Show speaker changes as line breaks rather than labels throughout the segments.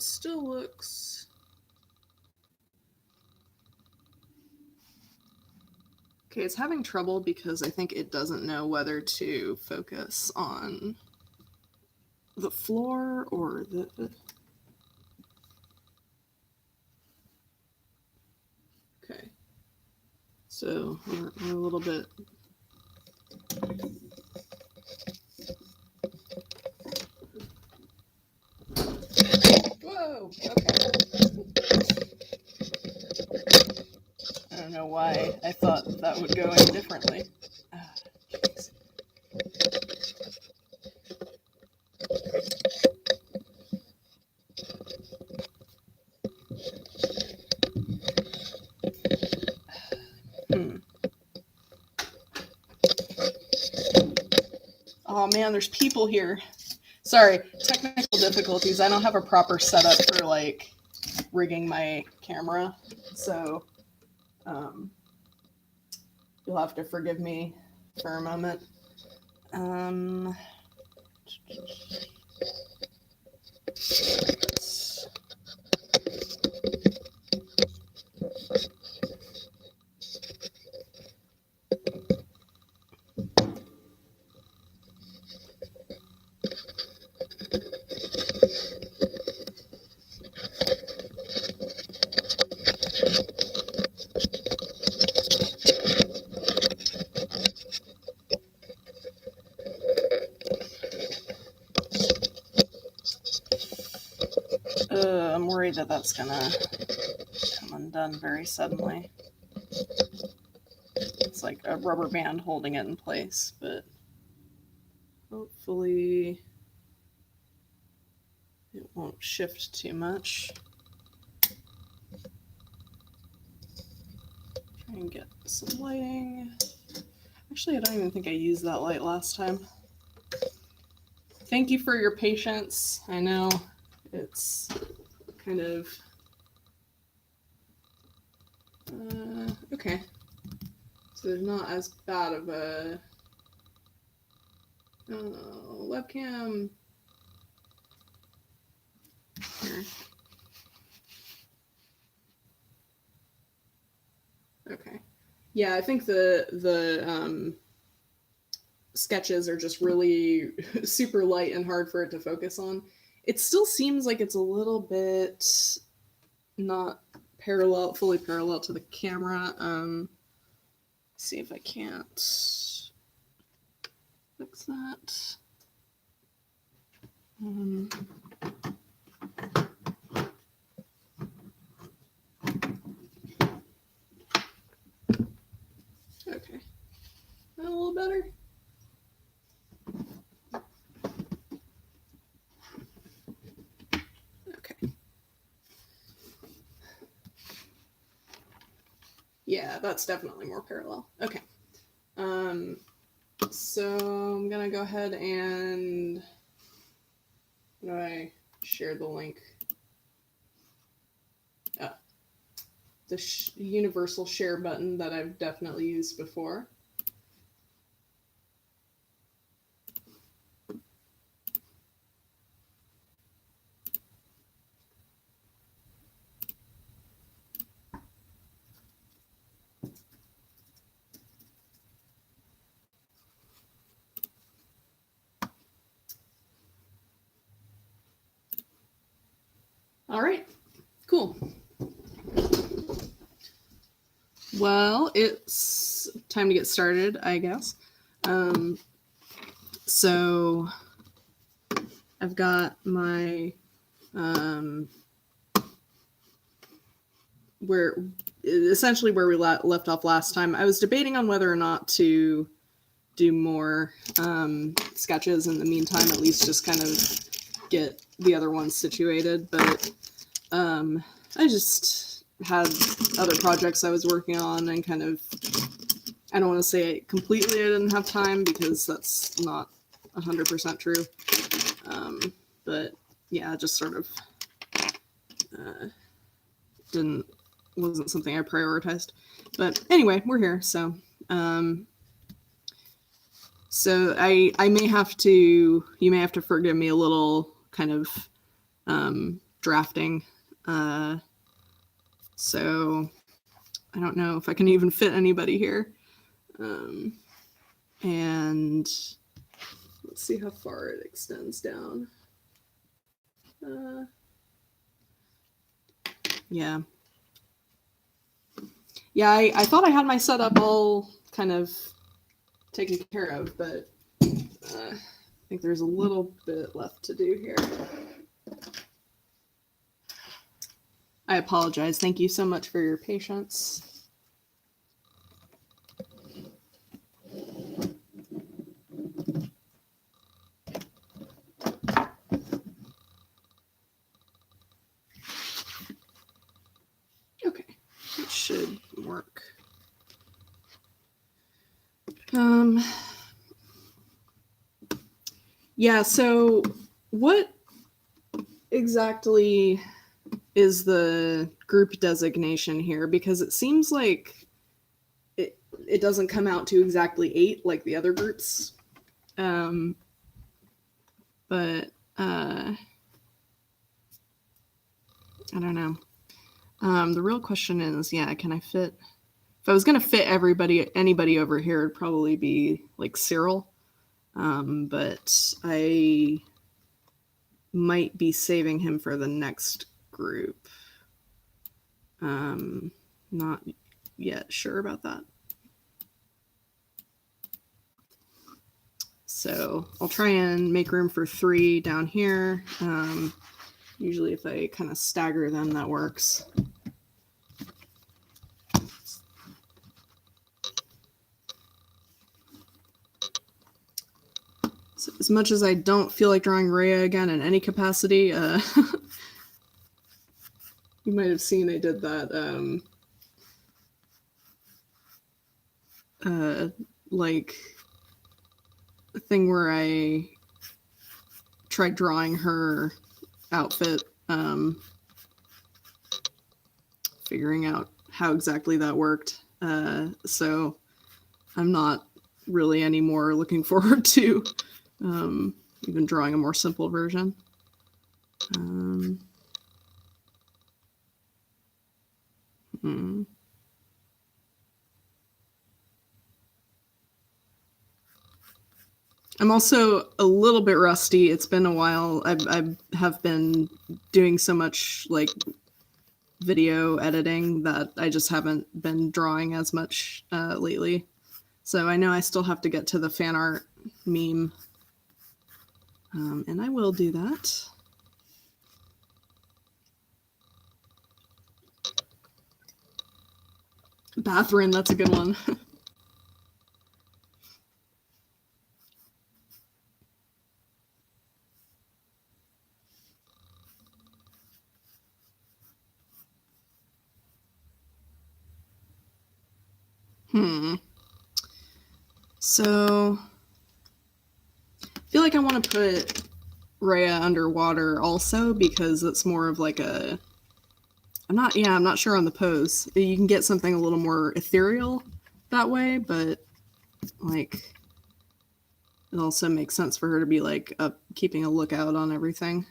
it still looks... Okay, it's having trouble because I think it doesn't know whether to focus on the floor or the... Okay. So we're a little bit... Whoa, okay. I don't know why I thought that would go any differently. Oh man, there's people here. Sorry, technical difficulties. I don't have a proper setup for like rigging my camera, so you'll have to forgive me for a moment. I'm worried that that's gonna come undone very suddenly. It's like a rubber band holding it in place, but hopefully it won't shift too much. Try and get some lighting. Actually, I don't even think I used that light last time. Thank you for your patience. I know it's kind of... okay. So there's not as bad of a... webcam. Here. Okay. Yeah, I think the sketches are just really super light and hard for it to focus on. It still seems like it's a little bit not fully parallel to the camera. See if I can't fix that. Okay. A little better. Yeah, that's definitely more parallel. Okay. So I'm gonna go ahead and how do I share the link? The universal share button that I've definitely used before. All right, cool. Well, it's time to get started, I guess. So I've got my essentially where we left off last time. I was debating on whether or not to do more sketches in the meantime, at least just kind of get the other ones situated, but I just had other projects I was working on and kind of, I don't want to say completely I didn't have time because that's not 100% true, but yeah, just sort of wasn't something I prioritized. But anyway, we're here, so so I may have to, you may have to forgive me a little kind of drafting. So I don't know if I can even fit anybody here. And let's see how far it extends down. Yeah. Yeah, I thought I had my setup all kind of taken care of, but I think there's a little bit left to do here. I apologize. Thank you so much for your patience. Okay, it should work. Yeah, so what exactly is the group designation here? Because it seems like it doesn't come out to exactly 8 like the other groups. But I don't know. The real question is, yeah, can I fit? If I was gonna fit anybody over here, it'd probably be like Cyril. But I might be saving him for the next group. Not yet sure about that. So I'll try and make room for 3 down here. Usually if I kind of stagger them, that works. So as much as I don't feel like drawing Rhea again in any capacity, you might have seen I did that like thing where I tried drawing her outfit, figuring out how exactly that worked. So I'm not really anymore looking forward to even drawing a more simple version. I'm also a little bit rusty. It's been a while. I have been doing so much like video editing that I just haven't been drawing as much lately. So I know I still have to get to the fan art meme. And I will do that. Bathrin, that's a good one. So I feel like I want to put Rhea underwater also because it's more of like a I'm not sure on the pose. You can get something a little more ethereal that way, but like it also makes sense for her to be like up keeping a lookout on everything.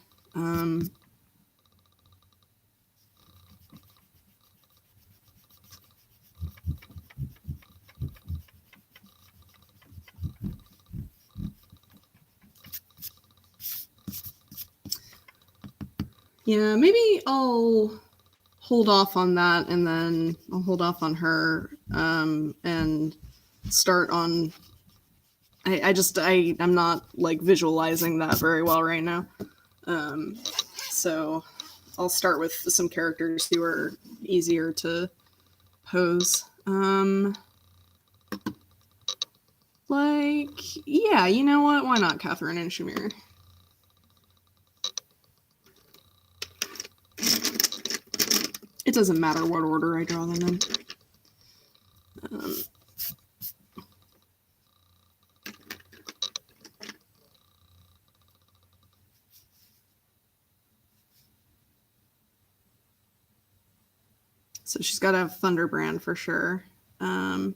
Yeah, maybe I'll hold off on that and then I'll hold off on her and start on I'm not like visualizing that very well right now. So I'll start with some characters who are easier to pose. Like, yeah, you know what? Why not Catherine and Shamir? It doesn't matter what order I draw them in. So she's got to have Thunderbrand for sure. It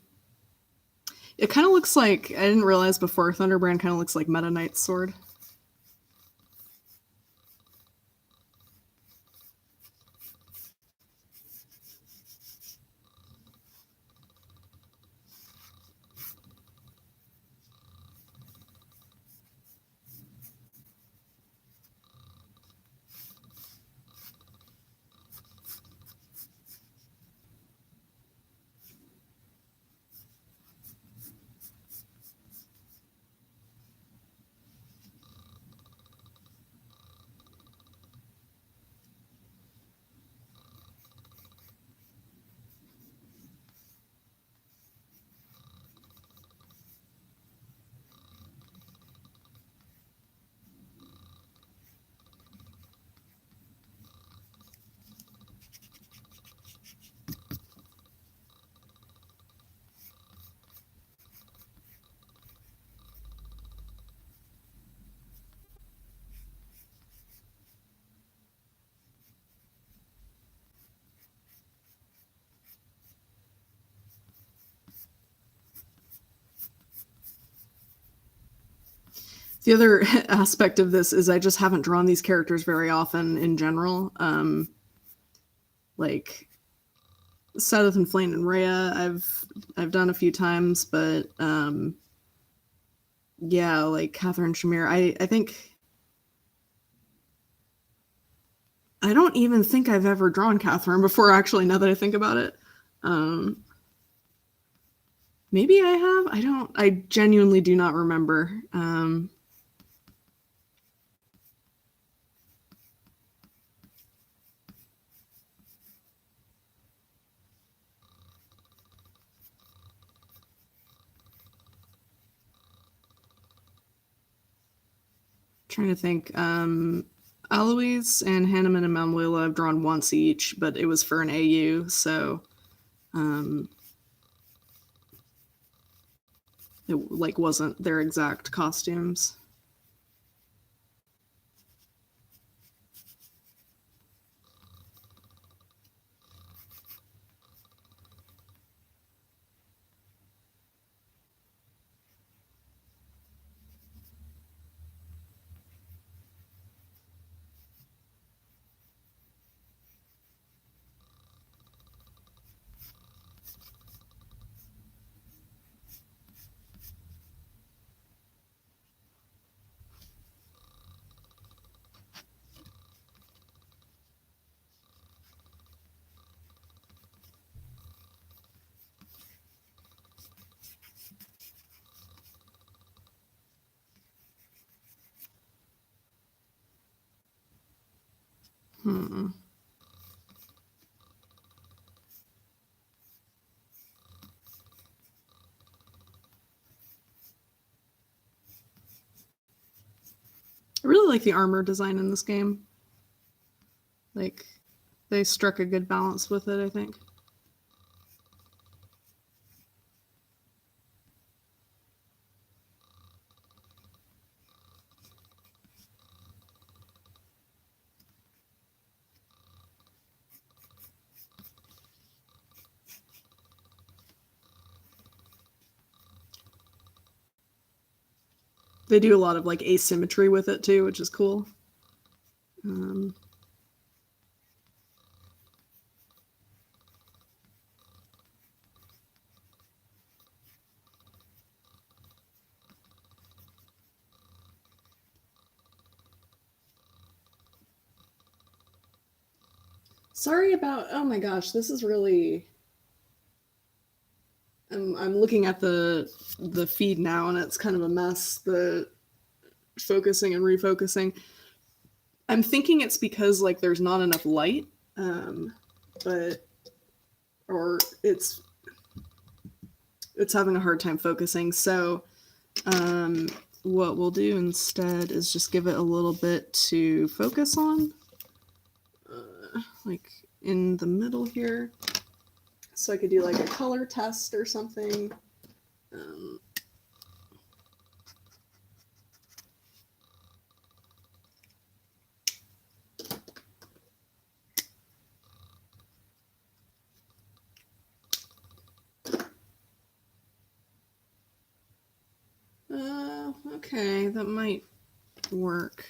kind of looks like, I didn't realize before, Thunderbrand kind of looks like Meta Knight's sword. The other aspect of this is I just haven't drawn these characters very often in general. Like Seth and Flane and Rhea, I've done a few times, but yeah, like Catherine Shamir, I think I don't even think I've ever drawn Catherine before. Actually, now that I think about it, maybe I have. I don't. I genuinely do not remember. Trying to think. Eloise and Hanneman and Manuela I've drawn once each, but it was for an AU, so it like wasn't their exact costumes. Hmm. I really like the armor design in this game. Like, they struck a good balance with it, I think. They do a lot of like asymmetry with it too, which is cool. Sorry about. Oh my gosh, this is really. I'm looking at the feed now, and it's kind of a mess. The focusing and refocusing. I'm thinking it's because like there's not enough light, but or it's having a hard time focusing. So what we'll do instead is just give it a little bit to focus on, like in the middle here. So I could do like a color test or something. Okay, that might work.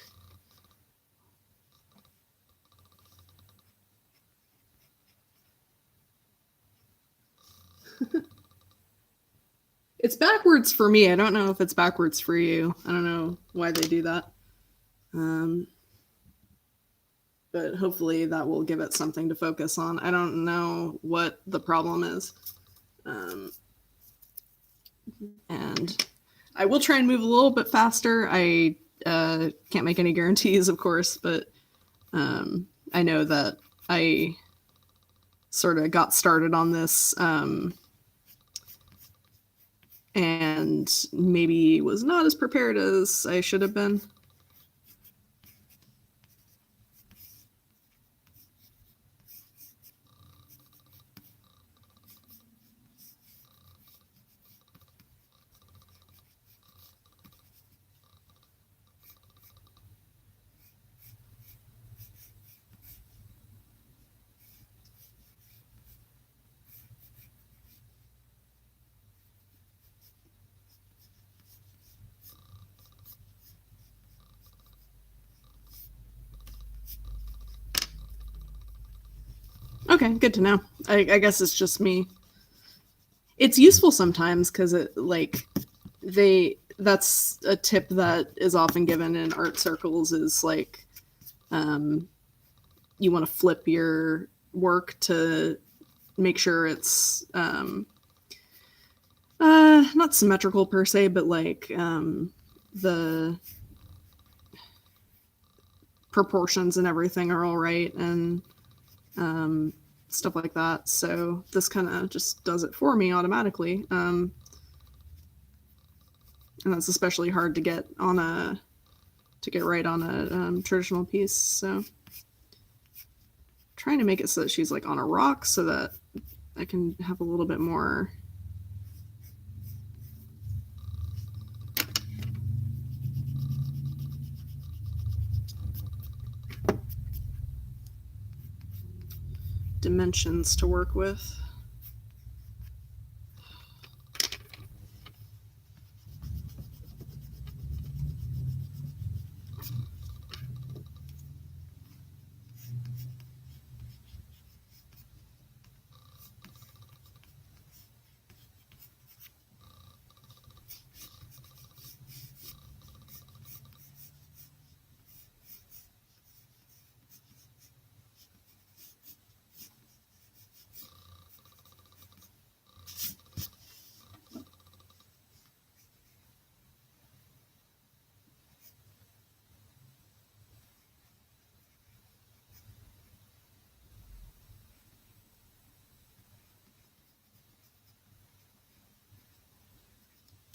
It's backwards for me. I don't know if it's backwards for you. I don't know why they do that. But hopefully that will give it something to focus on. I don't know what the problem is. And I will try and move a little bit faster. I can't make any guarantees, of course, but I know that I sort of got started on this and maybe was not as prepared as I should have been. Okay, good to know. I guess it's just me. It's useful sometimes because it like that's a tip that is often given in art circles is like you want to flip your work to make sure it's not symmetrical per se, but like the proportions and everything are all right and stuff like that. So this kind of just does it for me automatically. And that's especially hard to get right on a traditional piece. So trying to make it so that she's like on a rock so that I can have a little bit more dimensions to work with.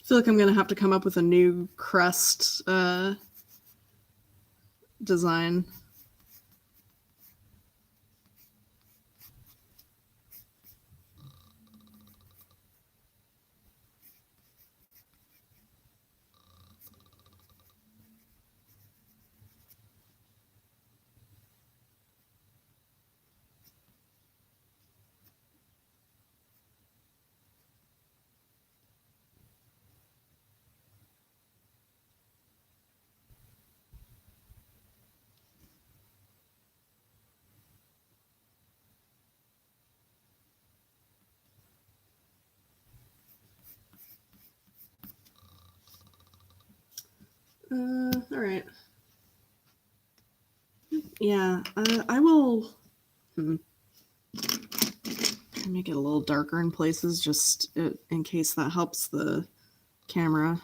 I feel like I'm gonna have to come up with a new crest design. All right. Yeah, I will make it a little darker in places just in case that helps the camera.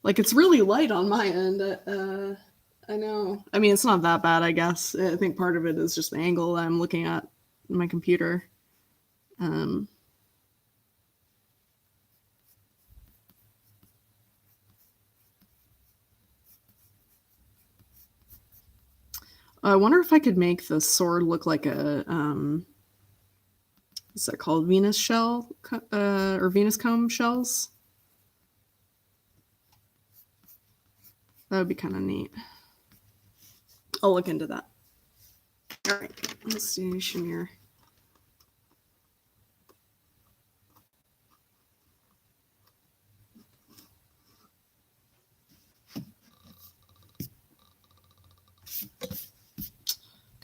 Like it's really light on my end. I know. I mean, it's not that bad, I guess. I think part of it is just the angle I'm looking at my computer. I wonder if I could make the sword look like a what's that called? Venus shell or Venus comb shells. That would be kind of neat. I'll look into that. All right, let's do Shamir.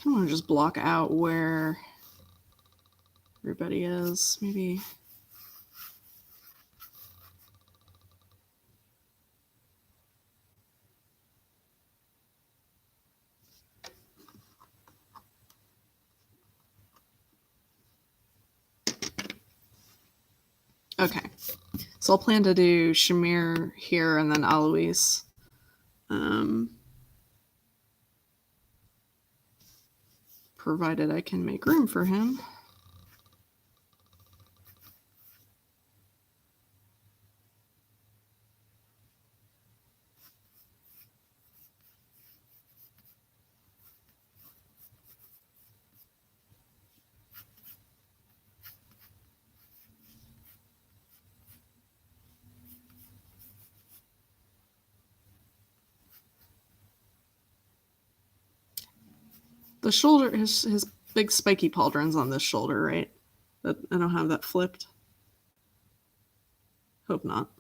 I want to just block out where everybody is. Maybe. Okay. So I'll plan to do Shamir here and then Alois. Provided I can make room for him. The shoulder, his big spiky pauldron's on this shoulder, right? That I don't have that flipped. Hope not.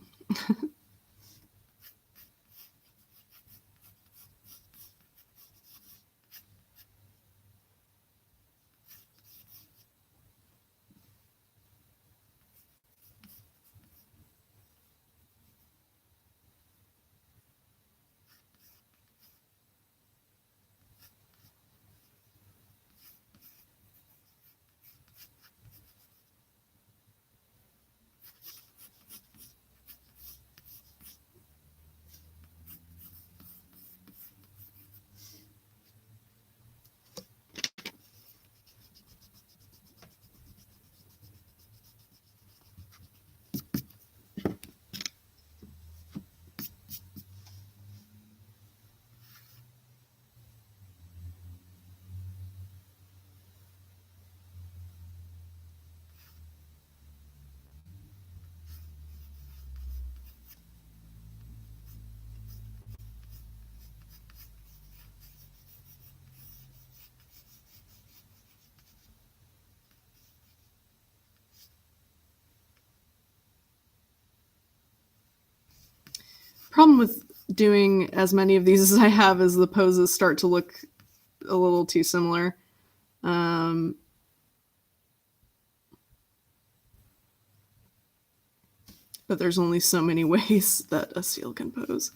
Problem with doing as many of these as I have is the poses start to look a little too similar. But there's only so many ways that a seal can pose.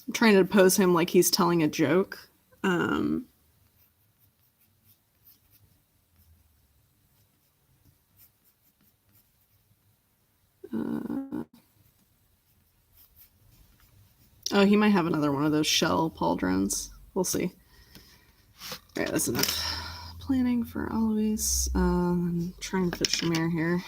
I'm trying to pose him like he's telling a joke. Oh, he might have another one of those shell pauldrons. We'll see. All right, that's enough planning for always. I'm trying to fit Shamir here.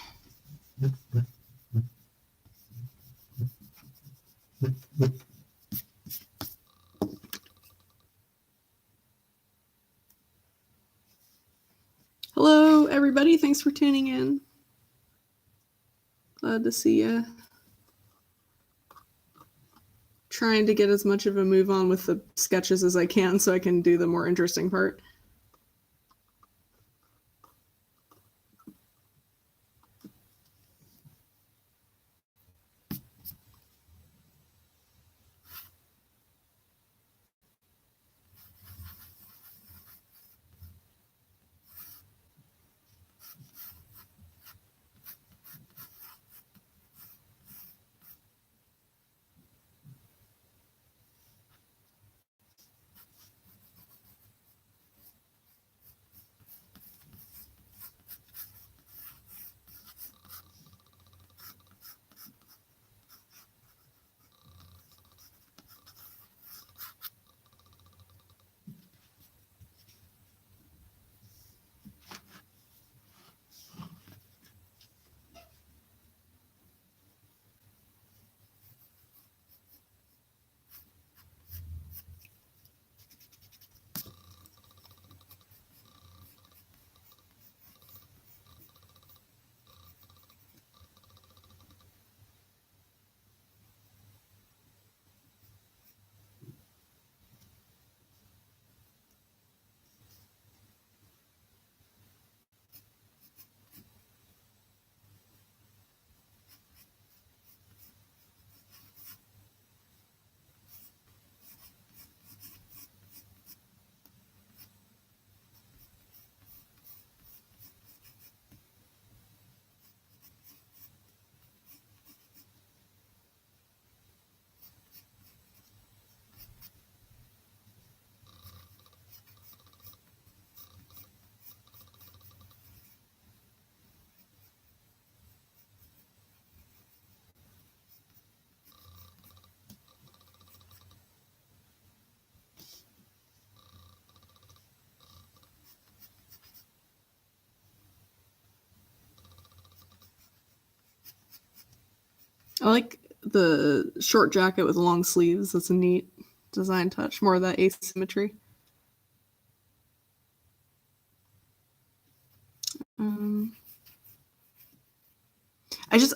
Hello, everybody. Thanks for tuning in. Glad to see you. Trying to get as much of a move on with the sketches as I can so I can do the more interesting part. I like the short jacket with long sleeves. That's a neat design touch. More of that asymmetry.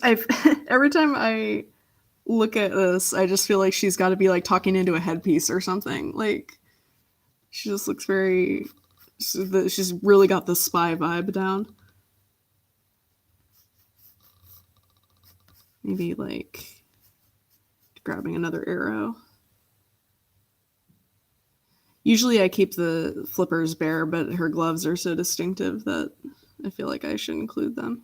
I've every time I look at this, I just feel like she's got to be like talking into a headpiece or something. Like she just looks very. She's really got the spy vibe down. Maybe like grabbing another arrow. Usually I keep the flippers bare, but her gloves are so distinctive that I feel like I should include them.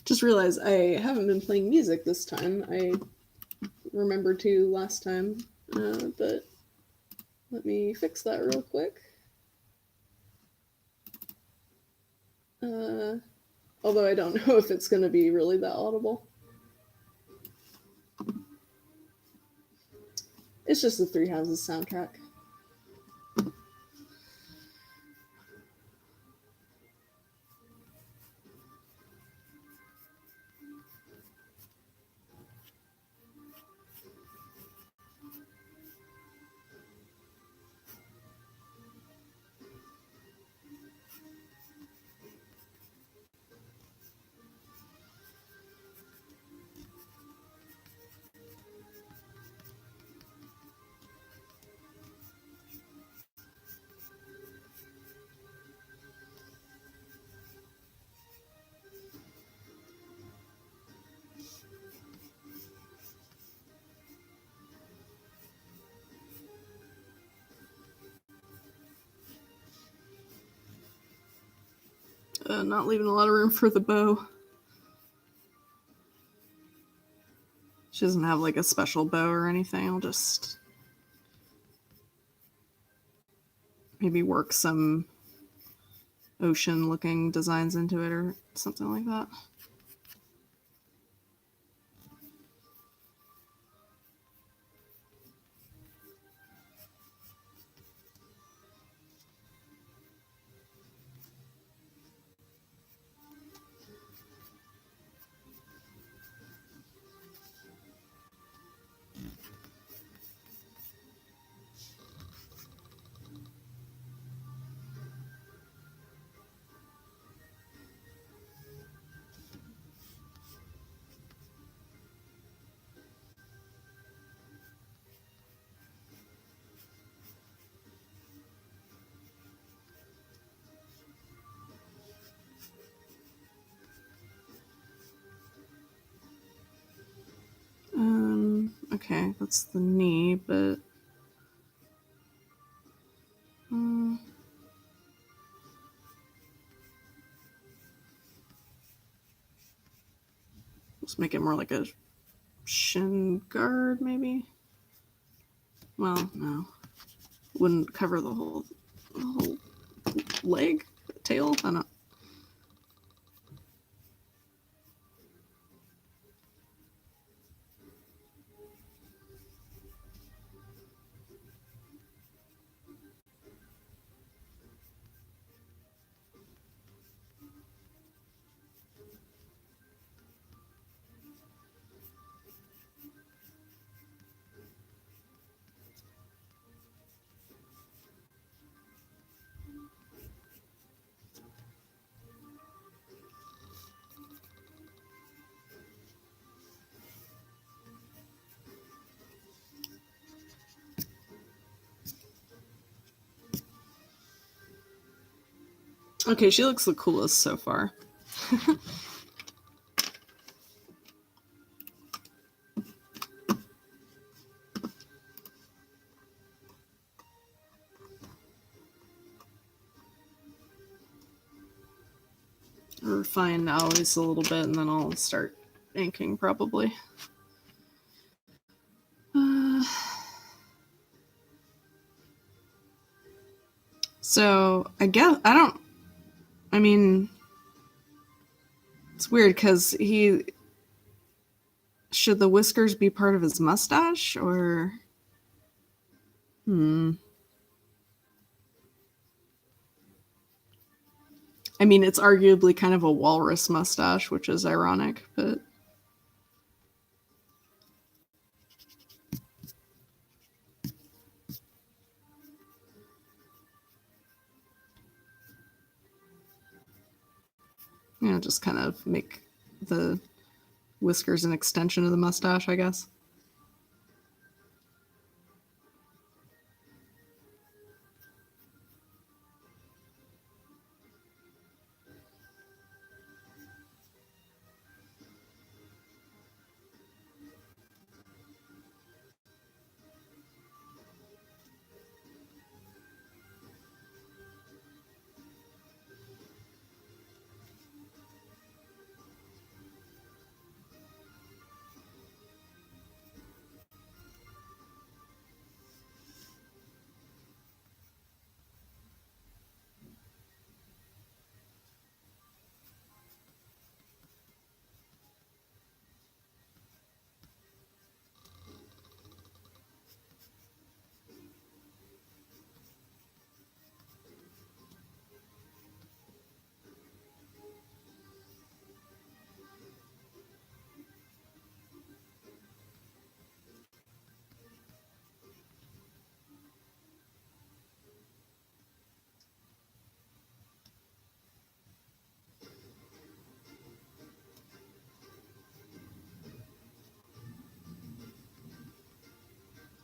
Just realized I haven't been playing music this time. I remembered to last time, but let me fix that real quick. Although I don't know if it's going to be really that audible. It's just the Three Houses soundtrack. Not leaving a lot of room for the bow. She doesn't have like a special bow or anything. I'll just maybe work some ocean looking designs into it or something like that. Okay, that's the knee, but let's make it more like a shin guard, maybe. Well, no, wouldn't cover the whole leg, tail. I don't know. Okay, she looks the coolest so far. Refine always a little bit, and then I'll start inking probably. So I guess I mean, It's weird because should the whiskers be part of his mustache or? I mean, it's arguably kind of a walrus mustache, which is ironic, but. Just kind of make the whiskers an extension of the mustache, I guess.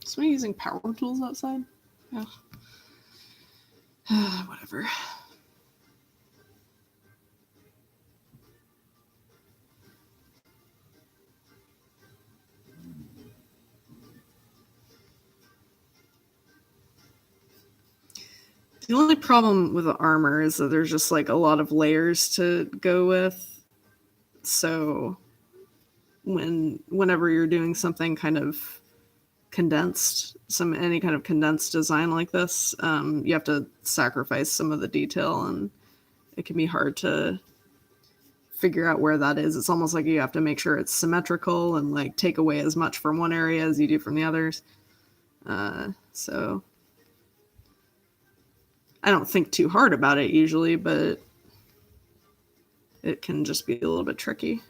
Somebody using power tools outside? Yeah. Whatever. The only problem with the armor is that there's just like a lot of layers to go with. So whenever you're doing something kind of condensed, any kind of condensed design like this, you have to sacrifice some of the detail, and it can be hard to figure out where that is. It's almost like you have to make sure it's symmetrical and like take away as much from one area as you do from the others. So I don't think too hard about it usually, but it can just be a little bit tricky.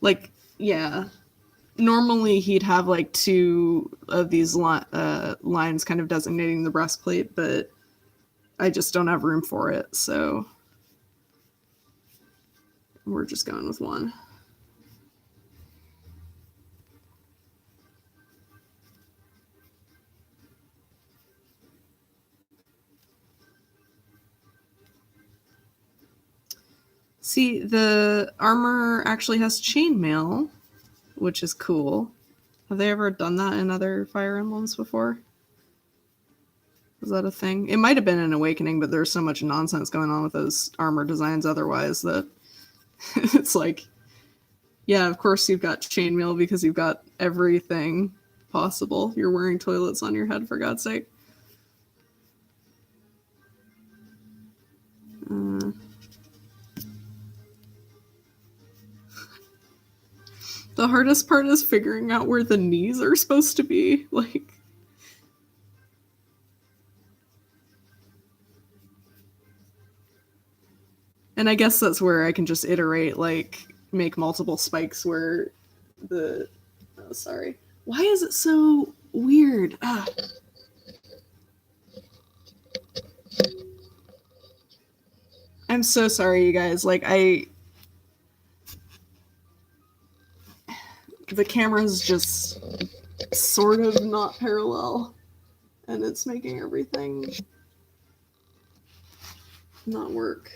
Like, yeah. Normally he'd have like two of these lines kind of designating the breastplate, but I just don't have room for it, so we're just going with one. See, the armor actually has chainmail, which is cool. Have they ever done that in other Fire Emblems before? Is that a thing? It might have been an Awakening, but there's so much nonsense going on with those armor designs otherwise that it's like, yeah, of course you've got chainmail because you've got everything possible. You're wearing toilets on your head, for God's sake. The hardest part is figuring out where the knees are supposed to be. Like, and I guess that's where I can just iterate, like, make multiple spikes where the... Oh, sorry. Why is it so weird? Ah. I'm so sorry, you guys. Like, the camera's just sort of not parallel, and it's making everything not work.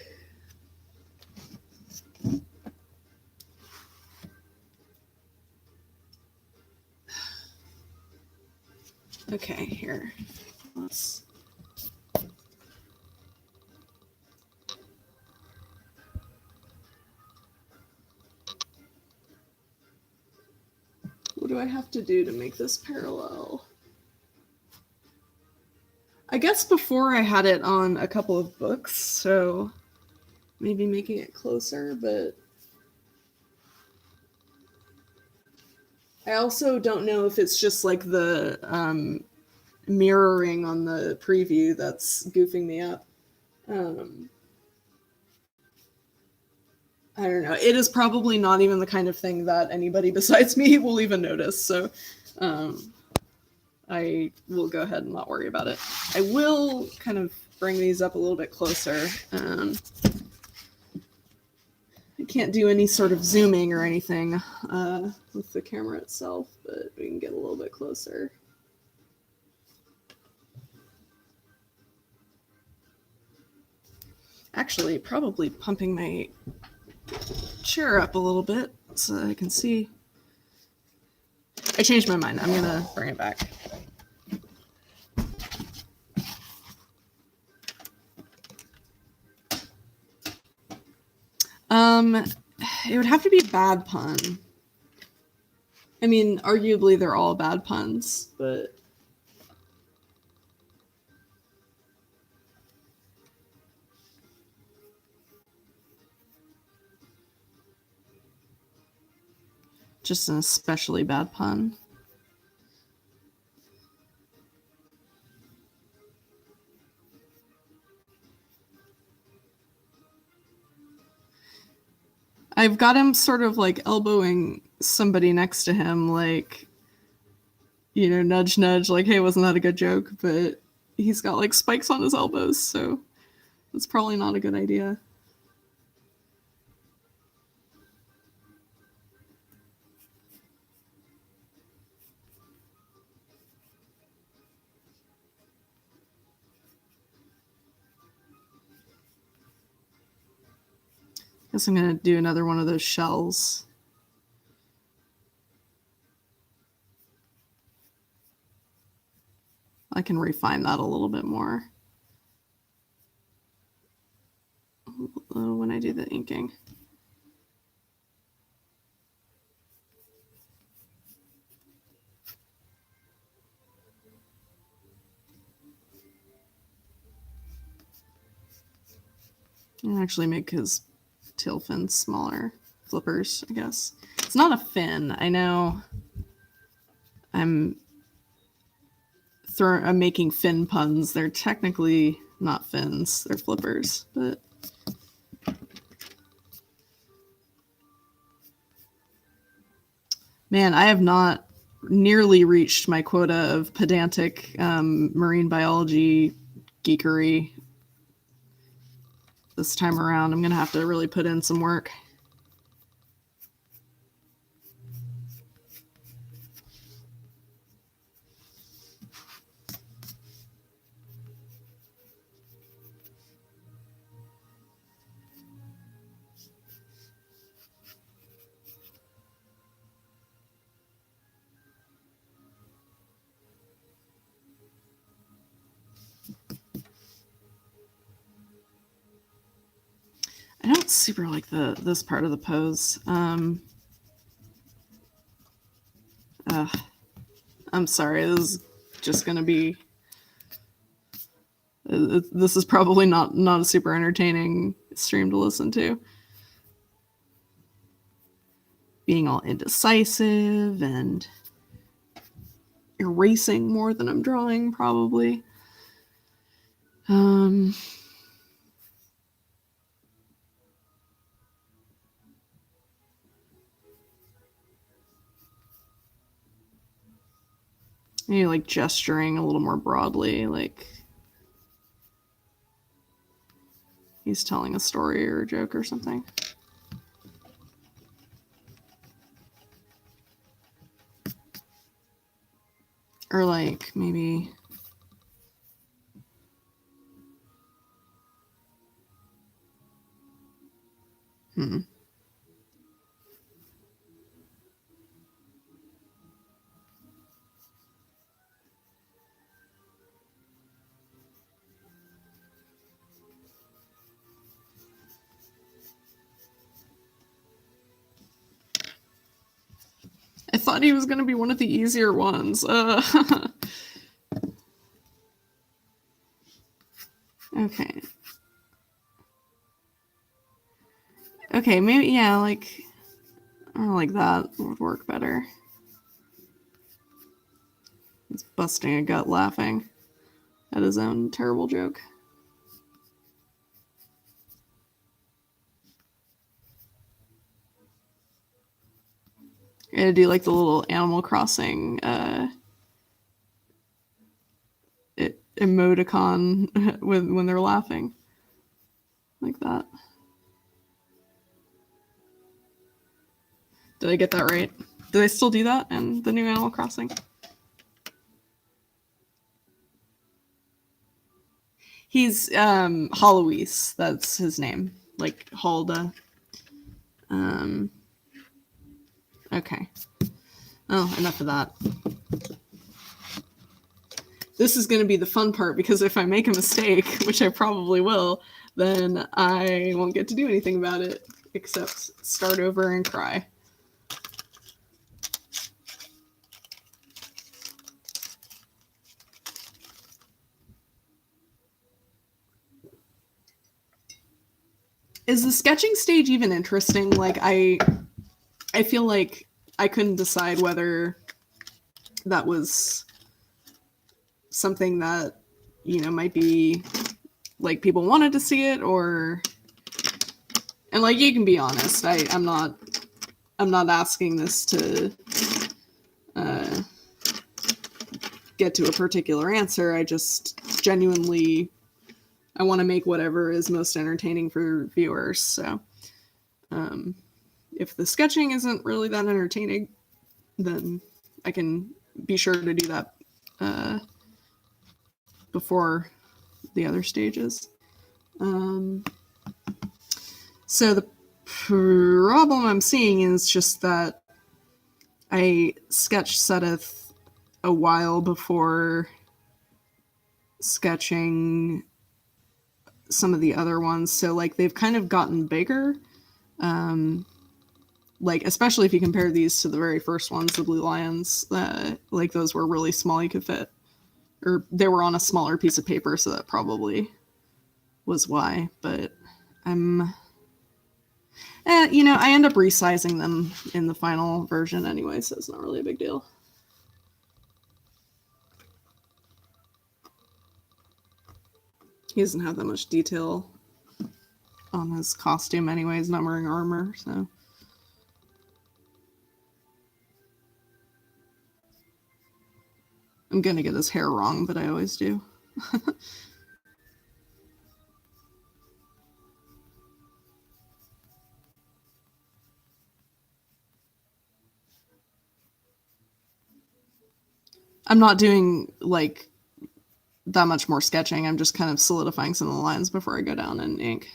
Okay, here. Let's... What do I have to do to make this parallel? I guess before I had it on a couple of books, so maybe making it closer, but I also don't know if it's just like the mirroring on the preview that's goofing me up. I don't know. It is probably not even the kind of thing that anybody besides me will even notice, so I will go ahead and not worry about it. I will kind of bring these up a little bit closer. I can't do any sort of zooming or anything with the camera itself, but we can get a little bit closer. Actually, probably pumping my chair up a little bit so I can see. I changed my mind. I'm gonna bring it back. It would have to be bad pun. I mean, arguably they're all bad puns, but just an especially bad pun. I've got him sort of like elbowing somebody next to him, like, you know, nudge, nudge, like, hey, wasn't that a good joke? But he's got like spikes on his elbows, so that's probably not a good idea. Guess I'm gonna do another one of those shells. I can refine that a little bit more when I do the inking. And actually make his tail fins smaller. Flippers, I guess. It's not a fin. I know I'm making fin puns. They're technically not fins. They're flippers, but man, I have not nearly reached my quota of pedantic marine biology geekery this time around. I'm going to have to really put in some work. I don't super like this part of the pose. I'm sorry, this is just gonna be. This is probably not a super entertaining stream to listen to. Being all indecisive and erasing more than I'm drawing, probably. Maybe like gesturing a little more broadly, like he's telling a story or a joke or something. Or like maybe I thought he was going to be one of the easier ones. Okay, maybe, yeah, like, like that would work better. He's busting a gut laughing at his own terrible joke. I gotta do like the little Animal Crossing emoticon when they're laughing. Like that. Did I get that right? Do they still do that in the new Animal Crossing? He's Holoise, that's his name. Like Halda. Okay. Oh, enough of that. This is going to be the fun part, because if I make a mistake, which I probably will, then I won't get to do anything about it except start over and cry. Is the sketching stage even interesting? Like, I feel like I couldn't decide whether that was something that, you know, might be like people wanted to see it, or, and like, you can be honest, I'm not asking this to get to a particular answer. I just genuinely, I want to make whatever is most entertaining for viewers. So if the sketching isn't really that entertaining, then I can be sure to do that before the other stages. So the problem I'm seeing is just that I sketched Sedith a while before sketching some of the other ones, so like they've kind of gotten bigger. Like, especially if you compare these to the very first ones, the Blue Lions, like those were really small, you could fit, or they were on a smaller piece of paper, so that probably was why. But I'm, you know, I end up resizing them in the final version anyway, so it's not really a big deal. He doesn't have that much detail on his costume anyway. He's not wearing armor, so. I'm gonna get his hair wrong, but I always do. I'm not doing, like, that much more sketching. I'm just kind of solidifying some of the lines before I go down in ink.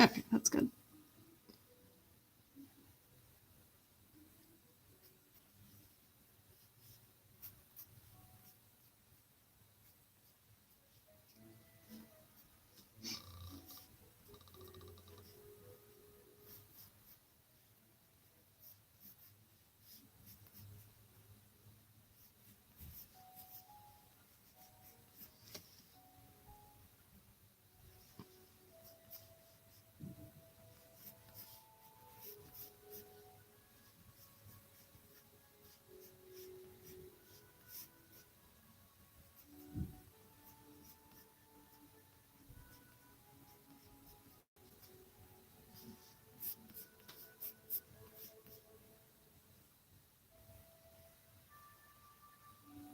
Okay, that's good.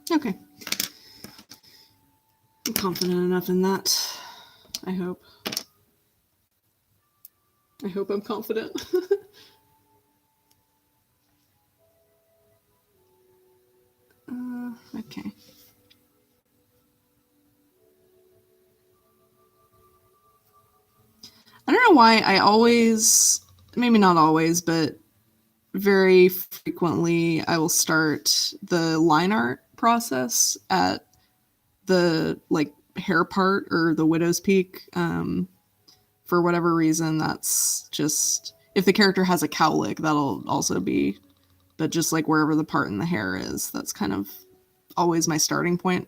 Okay. I'm confident enough in that. I hope. I hope I'm confident. Okay. I don't know why I always, maybe not always, but very frequently I will start the line art process at the like hair part or the widow's peak. For whatever reason, that's just, if the character has a cowlick, that'll also be, but just like wherever the part in the hair is, that's kind of always my starting point.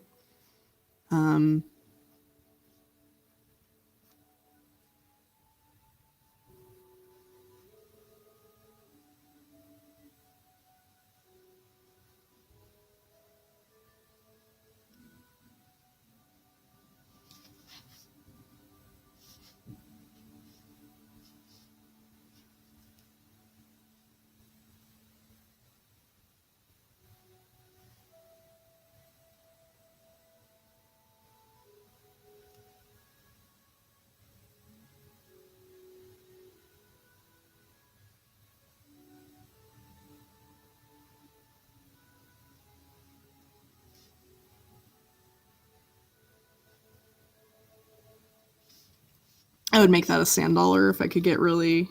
I would make that a sand dollar if I could get really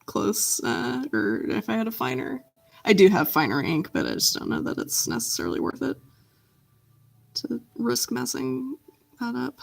close, or if I had a finer. I do have finer ink, but I just don't know that it's necessarily worth it to risk messing that up.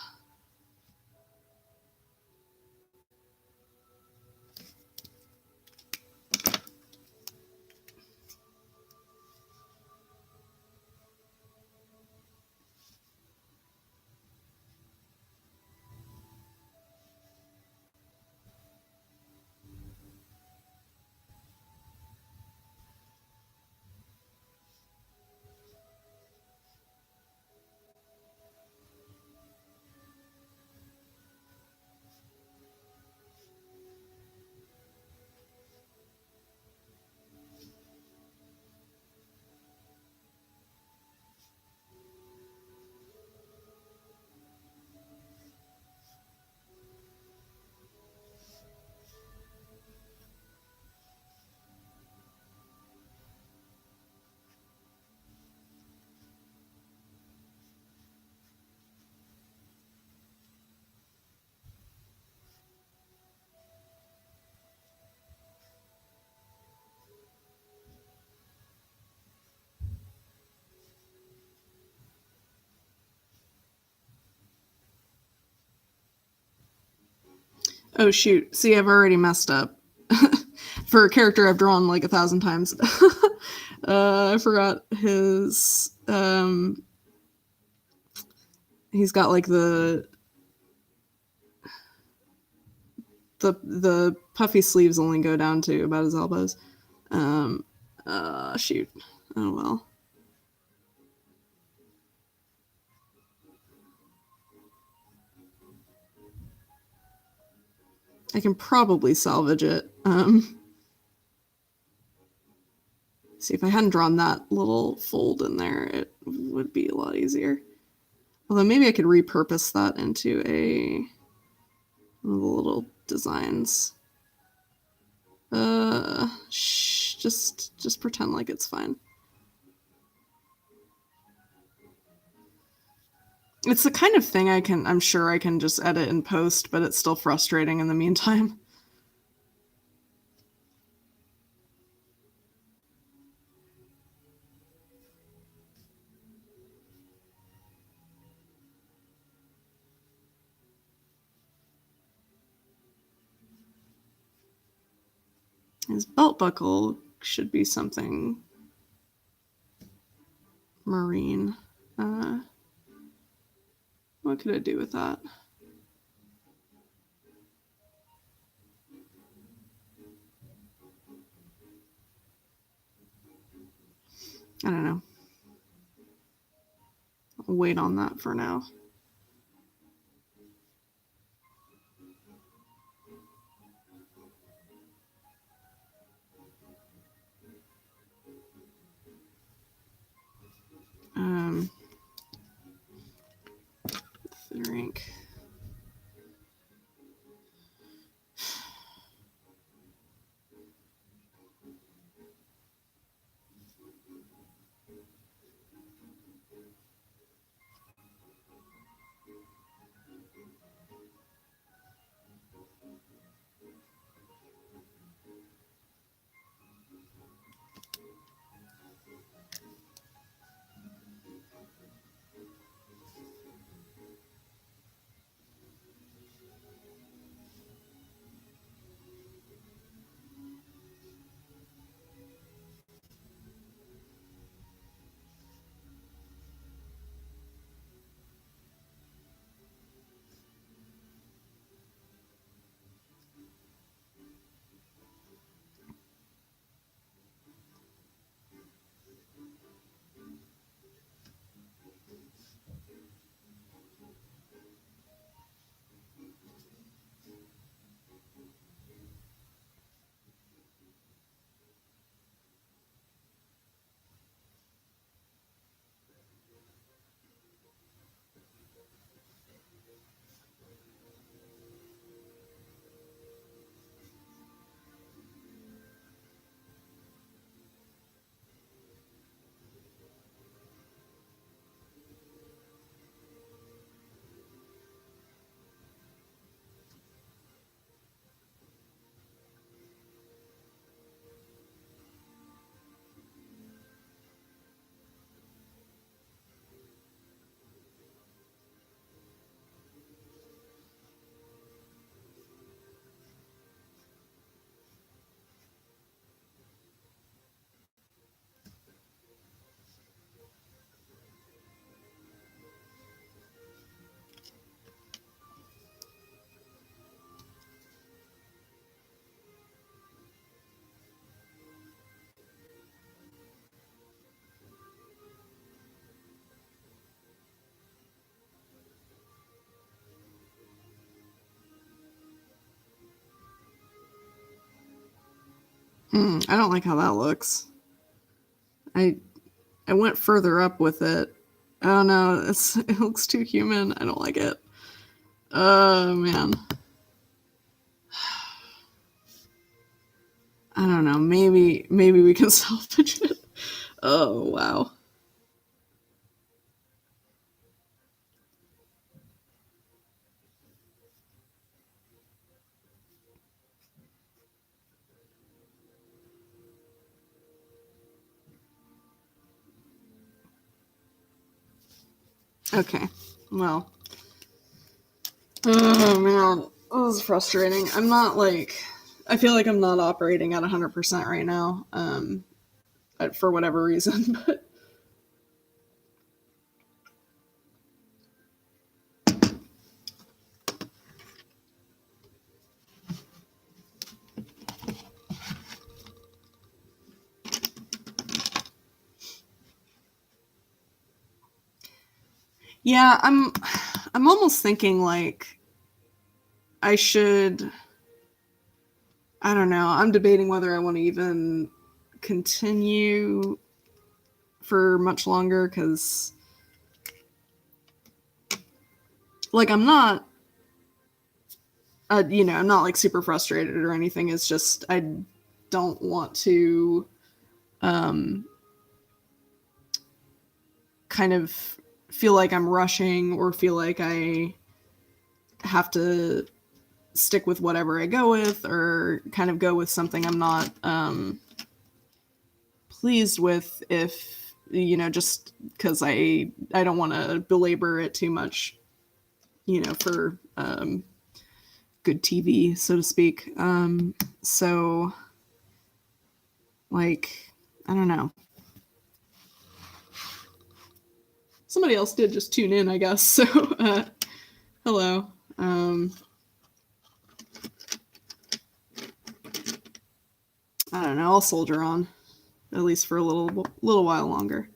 Oh shoot! See, I've already messed up for a character I've drawn like 1,000 times. I forgot his. He's got like the puffy sleeves only go down to about his elbows. Shoot. Oh well. I can probably salvage it. See, if I hadn't drawn that little fold in there, it would be a lot easier. Although maybe I could repurpose that into one of the little designs. Just pretend like it's fine. It's the kind of thing I'm sure I can just edit and post, but it's still frustrating in the meantime. His belt buckle should be something marine. What could I do with that? I don't know. I'll wait on that for now. Thinner ink. I don't like how that looks. I went further up with it. Oh no, it looks too human. I don't like it. Oh man. I don't know. Maybe we can salvage it. Oh wow. Okay. Well. Oh man, this is frustrating. I'm not like. I feel like I'm not operating at 100% right now. For whatever reason, but. Yeah, I'm almost thinking like I should. I don't know. I'm debating whether I want to even continue for much longer because, like, I'm not, I'm not like super frustrated or anything. It's just I don't want to, um, kind of feel like I'm rushing or feel like I have to stick with whatever I go with or kind of go with something I'm not pleased with if just because I don't want to belabor it too much for good TV, so to speak. So like I don't know. Somebody else did just tune in, I guess. So hello. I don't know. I'll soldier on at least for a little while longer.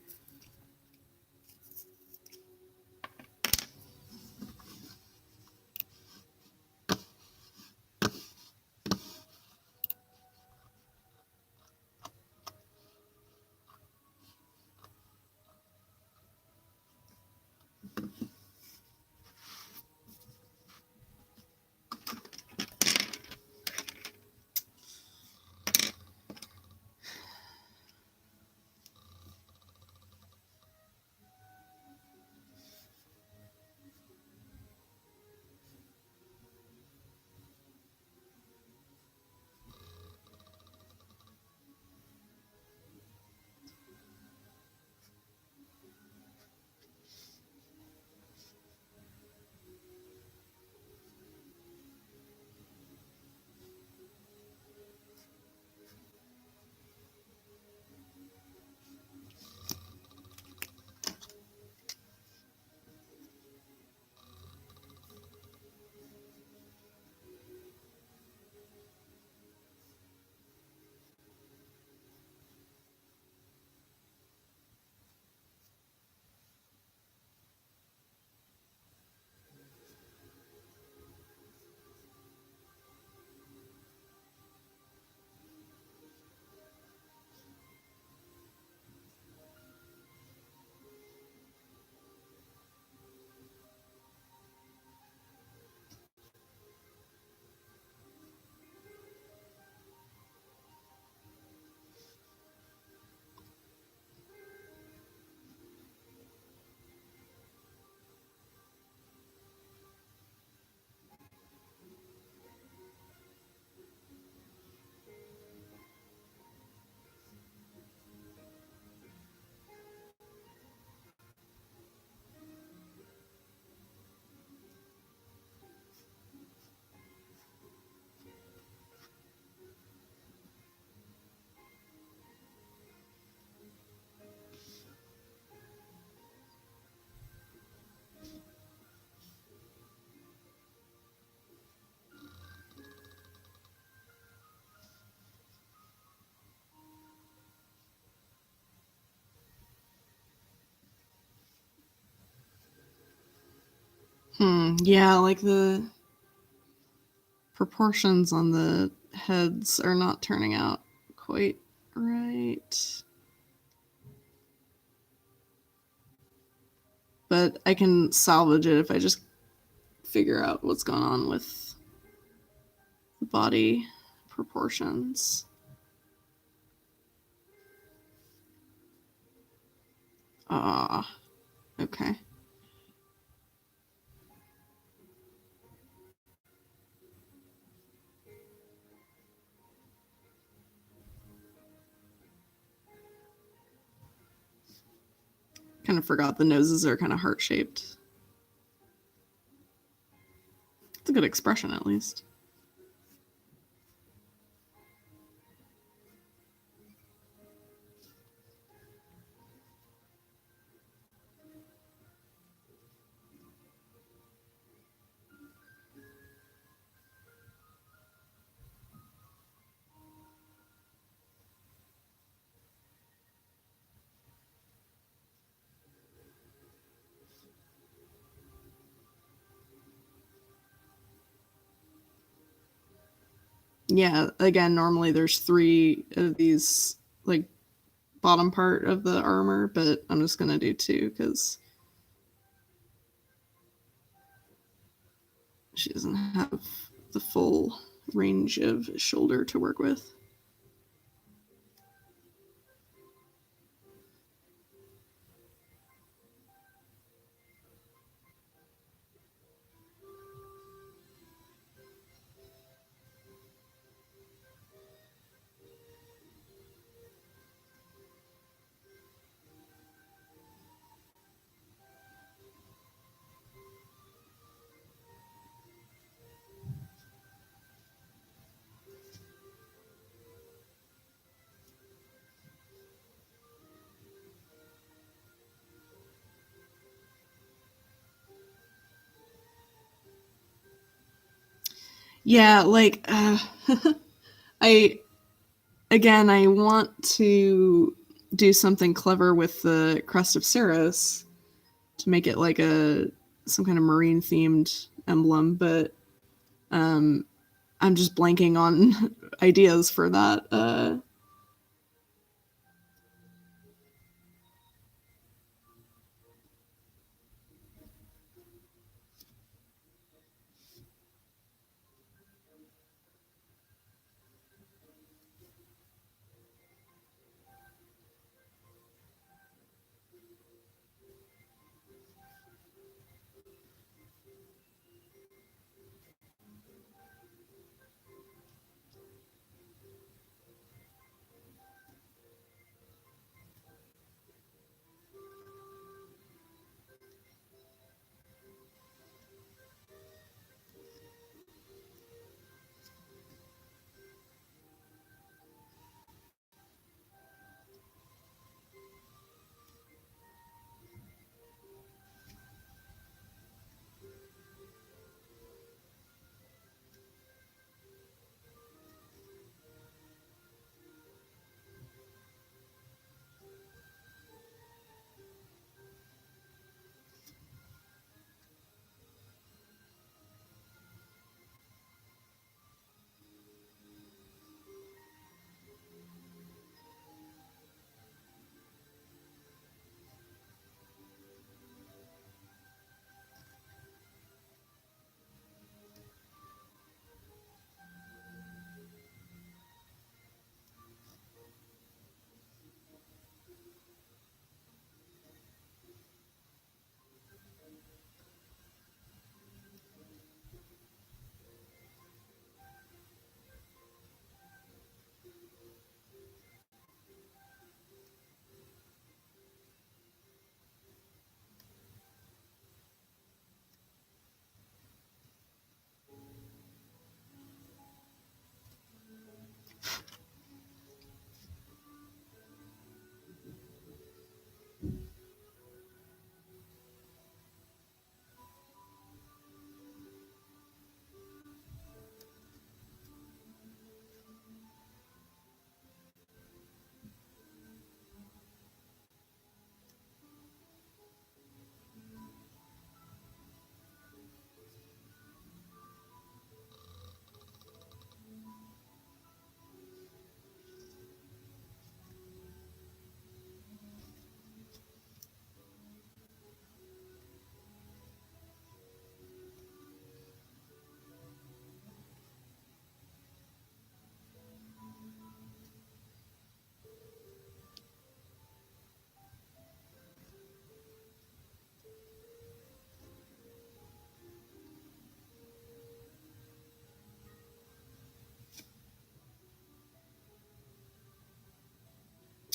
Yeah, like the proportions on the heads are not turning out quite right. But I can salvage it if I just figure out what's going on with the body proportions. Ah, okay. Kind of forgot the noses are kind of heart shaped. It's a good expression, at least. Yeah, again, normally there's 3 of these, like, bottom part of the armor, but I'm just gonna do 2 because she doesn't have the full range of shoulder to work with. Yeah, like I I want to do something clever with the crest of Seal-ros to make it like a some kind of marine themed emblem, but I'm just blanking on ideas for that.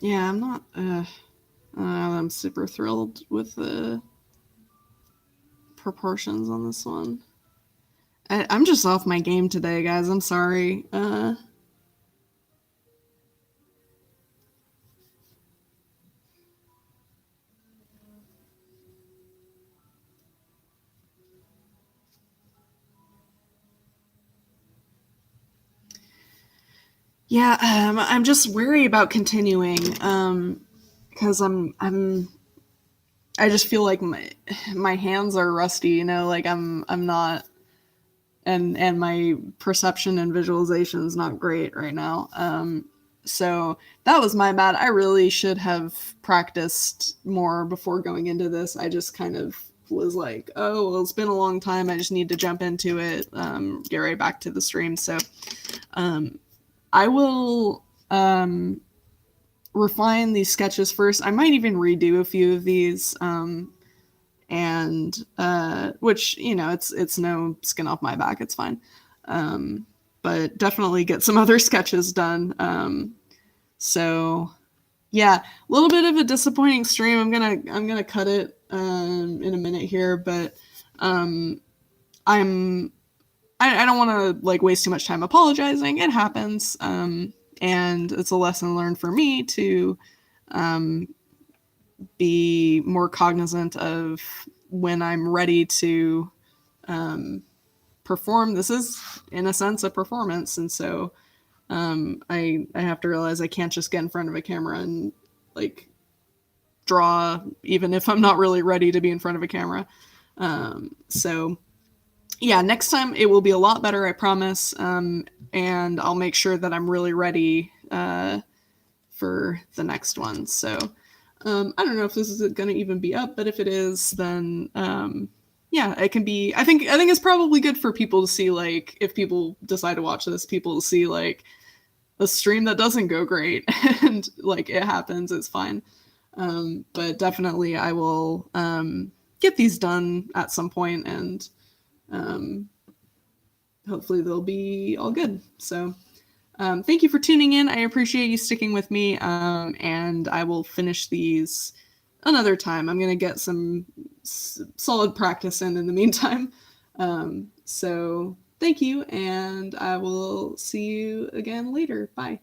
Yeah, I'm not. I'm super thrilled with the proportions on this one. I'm just off my game today, guys. I'm sorry. Yeah, I'm just wary about continuing because I just feel like my hands are rusty. You know, like I'm not, and my perception and visualization is not great right now. So that was my bad. I really should have practiced more before going into this. I just kind of was like, oh, well, it's been a long time. I just need to jump into it, get right back to the stream. So I will refine these sketches first. I might even redo a few of these, and which, you know, it's no skin off my back. It's fine. But definitely get some other sketches done. So yeah, a little bit of a disappointing stream. I'm gonna cut it in a minute here, but I'm I don't want to like waste too much time apologizing. It happens, and it's a lesson learned for me to be more cognizant of when I'm ready to perform. This is, in a sense, a performance, and so I have to realize I can't just get in front of a camera and like draw, even if I'm not really ready to be in front of a camera. So yeah, next time it will be a lot better, I promise. And I'll make sure that I'm really ready for the next one. So I don't know if this is going to even be up, but if it is, then yeah, it can be. I think it's probably good for people to see, like, if people decide to watch this, people to see like a stream that doesn't go great and like it happens. It's fine. But definitely, I will get these done at some point, and hopefully they'll be all good. So thank you for tuning in. I appreciate you sticking with me, and I will finish these another time. I'm going to get some solid practice in the meantime. So thank you, and I will see you again later. Bye.